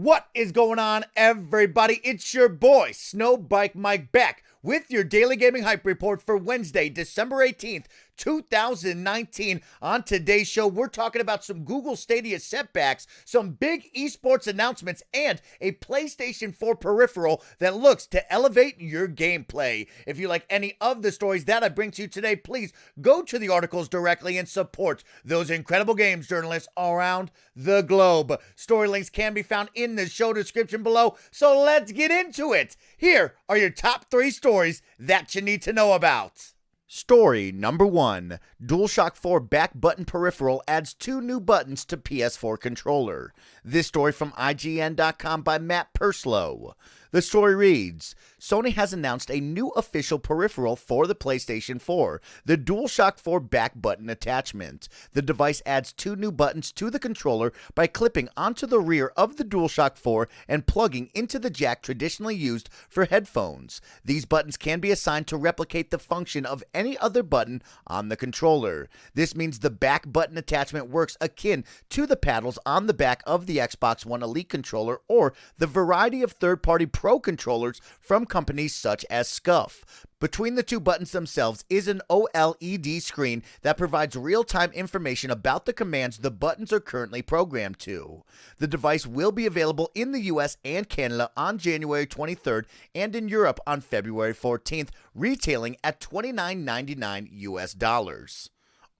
What is going on, everybody? It's your boy, SnowBikeMike, back with your daily gaming hype report for Wednesday, December 18th, 2019. On today's show, we're talking about some Google Stadia setbacks, some big esports announcements, and a PlayStation 4 peripheral that looks to elevate your gameplay. If you like any of the stories that I bring to you today, please go to the articles directly and support those incredible games journalists around the globe. Story links can be found in the show description below, so let's get into it. Here are your top 3 stories that you need to know about. Story number 1. DualShock 4 back button peripheral adds 2 new buttons to PS4 controller. This story from IGN.com by Matt Purslow. The story reads, Sony has announced a new official peripheral for the PlayStation 4, the DualShock 4 back button attachment. The device adds 2 new buttons to the controller by clipping onto the rear of the DualShock 4 and plugging into the jack traditionally used for headphones. These buttons can be assigned to replicate the function of any other button on the controller. This means the back button attachment works akin to the paddles on the back of the Xbox One Elite controller or the variety of third-party Pro controllers from companies such as Scuff. Between the 2 buttons themselves is an OLED screen that provides real-time information about the commands the buttons are currently programmed to. The device will be available in the US and Canada on January 23rd and in Europe on February 14th, retailing at $29.99 US.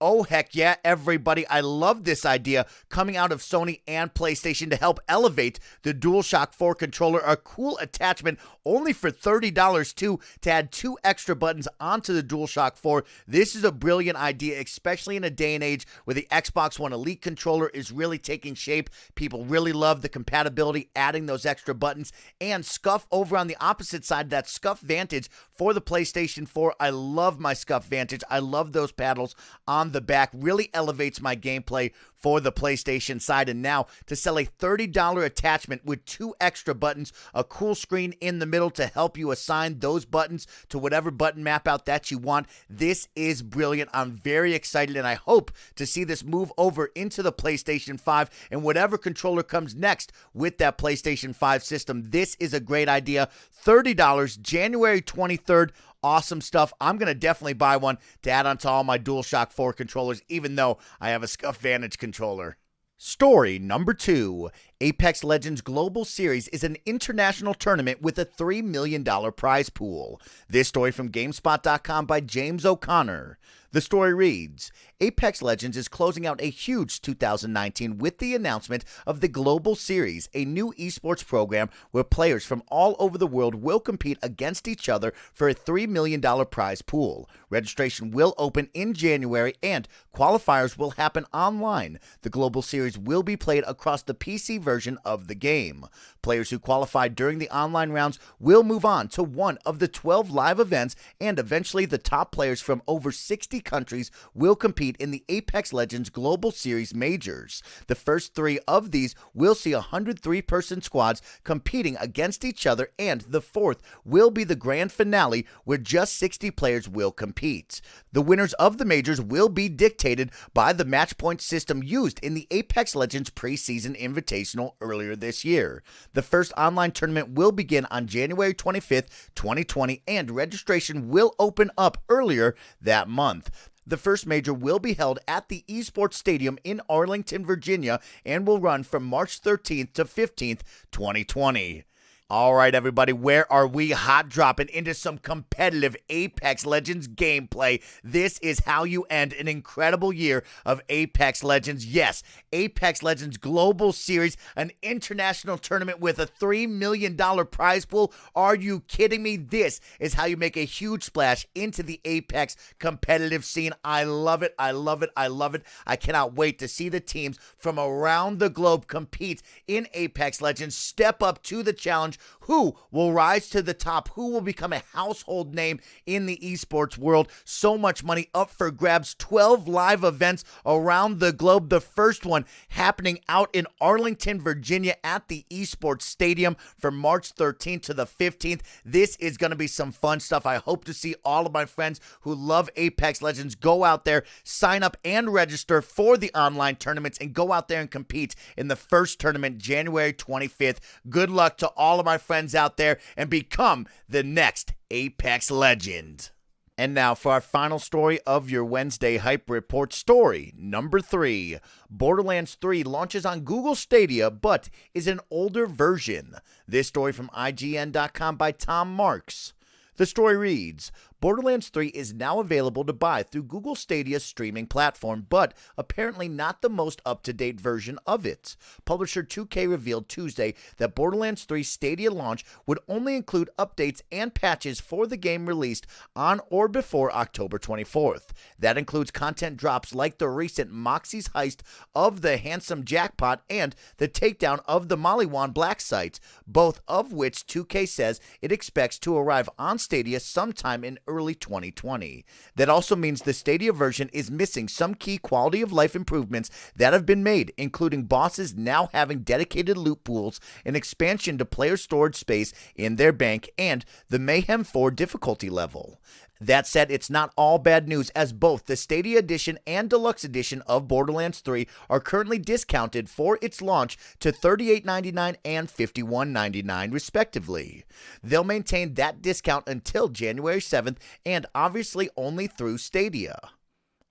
Oh, heck yeah, everybody. I love this idea coming out of Sony and PlayStation to help elevate the DualShock 4 controller. A cool attachment only for $30 too, to add 2 extra buttons onto the DualShock 4. This is a brilliant idea, especially in a day and age where the Xbox One Elite controller is really taking shape. People really love the compatibility, adding those extra buttons. And Scuff over on the opposite side, that Scuff Vantage for the PlayStation 4. I love my Scuff Vantage. I love those paddles on the back. Really elevates my gameplay for the PlayStation side. And now to sell a $30 attachment with 2 extra buttons, a cool screen in the middle to help you assign those buttons to whatever button map out that you want. This is brilliant. I'm very excited, and I hope to see this move over into the PlayStation 5 and whatever controller comes next with that PlayStation 5 system. This is a great idea. $30, January 23rd. Awesome stuff. I'm going to definitely buy one to add onto all my DualShock 4 controllers, even though I have a Scuff Vantage controller. Story number 2. Apex Legends Global Series is an international tournament with a $3 million prize pool. This story from GameSpot.com by James O'Connor. The story reads, Apex Legends is closing out a huge 2019 with the announcement of the Global Series, a new esports program where players from all over the world will compete against each other for a $3 million prize pool. Registration will open in January and qualifiers will happen online. The Global Series will be played across the PC version of the game. Players who qualify during the online rounds will move on to one of the 12 live events, and eventually the top players from over 60 countries will compete in the Apex Legends Global Series majors. The first 3 of these will see 103-person squads competing against each other, and the 4th will be the grand finale where just 60 players will compete. The winners of the majors will be dictated by the match point system used in the Apex Legends preseason invitational earlier this year. The first online tournament will begin on January 25th, 2020, and registration will open up earlier that month. The first major will be held at the Esports Stadium in Arlington, Virginia, and will run from March 13th to 15th, 2020. All right, everybody, where are we hot dropping into some competitive Apex Legends gameplay? This is how you end an incredible year of Apex Legends. Yes, Apex Legends Global Series, an international tournament with a $3 million prize pool. Are you kidding me? This is how you make a huge splash into the Apex competitive scene. I love it. I love it. I love it. I cannot wait to see the teams from around the globe compete in Apex Legends, step up to the challenge. who will rise to the top, who will become a household name in the esports world. So much money up for grabs, 12 live events around the globe. The first one happening out in Arlington, Virginia at the Esports Stadium from March 13th to the 15th. This is going to be some fun stuff. I hope to see all of my friends who love Apex Legends go out there, sign up and register for the online tournaments, and go out there and compete in the first tournament January 25th. Good luck to all of my friends out there and become the next Apex Legend. And now for our final story of your Wednesday Hype Report. Story number 3. Borderlands 3 launches on Google Stadia, but is an older version. This story from IGN.com by Tom Marks. The story reads, Borderlands 3 is now available to buy through Google Stadia's streaming platform, but apparently not the most up-to-date version of it. Publisher 2K revealed Tuesday that Borderlands 3 Stadia launch would only include updates and patches for the game released on or before October 24th. That includes content drops like the recent Moxie's heist of the Handsome Jackpot and the takedown of the Maliwan Black site, both of which 2K says it expects to arrive on Stadia sometime in early 2020. That also means the Stadia version is missing some key quality of life improvements that have been made, including bosses now having dedicated loot pools, an expansion to player storage space in their bank, and the Mayhem 4 difficulty level. That said, it's not all bad news, as both the Stadia Edition and Deluxe Edition of Borderlands 3 are currently discounted for its launch to $38.99 and $51.99 respectively. They'll maintain that discount until January 7th and obviously only through Stadia.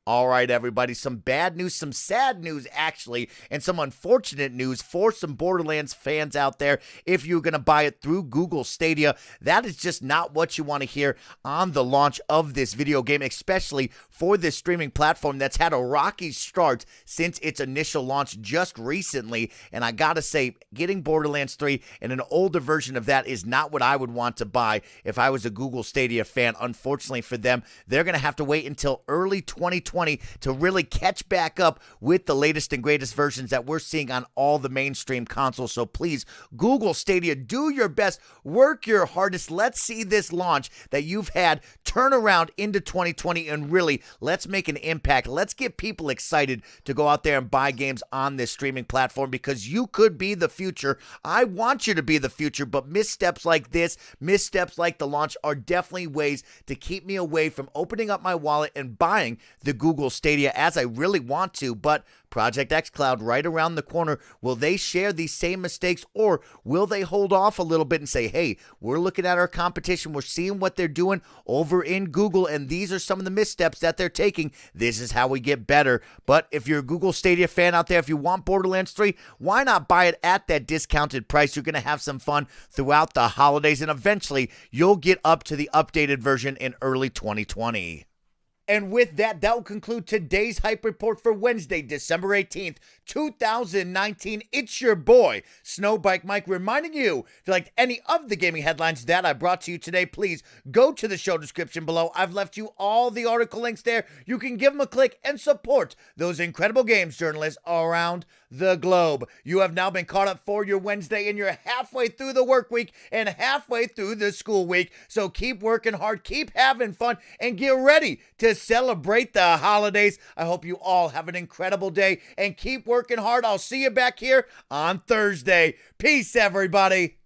All right, everybody, some bad news, some sad news, actually, and some unfortunate news for some Borderlands fans out there. If you're going to buy it through Google Stadia, that is just not what you want to hear on the launch of this video game, especially for this streaming platform that's had a rocky start since its initial launch just recently. And I got to say, getting Borderlands 3 and an older version of that is not what I would want to buy if I was a Google Stadia fan. Unfortunately for them, they're going to have to wait until early 2020 to really catch back up with the latest and greatest versions that we're seeing on all the mainstream consoles. So please, Google Stadia, do your best, work your hardest. Let's see this launch that you've had turn around into 2020, and really, let's make an impact. Let's get people excited to go out there and buy games on this streaming platform, because you could be the future. I want you to be the future, but missteps like this, missteps like the launch, are definitely ways to keep me away from opening up my wallet and buying the Google Stadia as I really want to. But Project xCloud right around the corner, will they share these same mistakes, or will they hold off a little bit and say, hey, we're looking at our competition, we're seeing what they're doing over in Google, and these are some of the missteps that they're taking. This is how we get better. But if you're a Google Stadia fan out there, if you want Borderlands 3, why not buy it at that discounted price? You're going to have some fun throughout the holidays, and eventually you'll get up to the updated version in early 2020. And with that, that will conclude today's Hype Report for Wednesday, December 18th, 2019. It's your boy, SnowBikeMike, reminding you, if you liked any of the gaming headlines that I brought to you today, please go to the show description below. I've left you all the article links there. You can give them a click and support those incredible games journalists around the globe. You have now been caught up for your Wednesday, and you're halfway through the work week and halfway through the school week. So keep working hard, keep having fun, and get ready to celebrate the holidays. I hope you all have an incredible day and keep working hard. I'll see you back here on Thursday. Peace, everybody.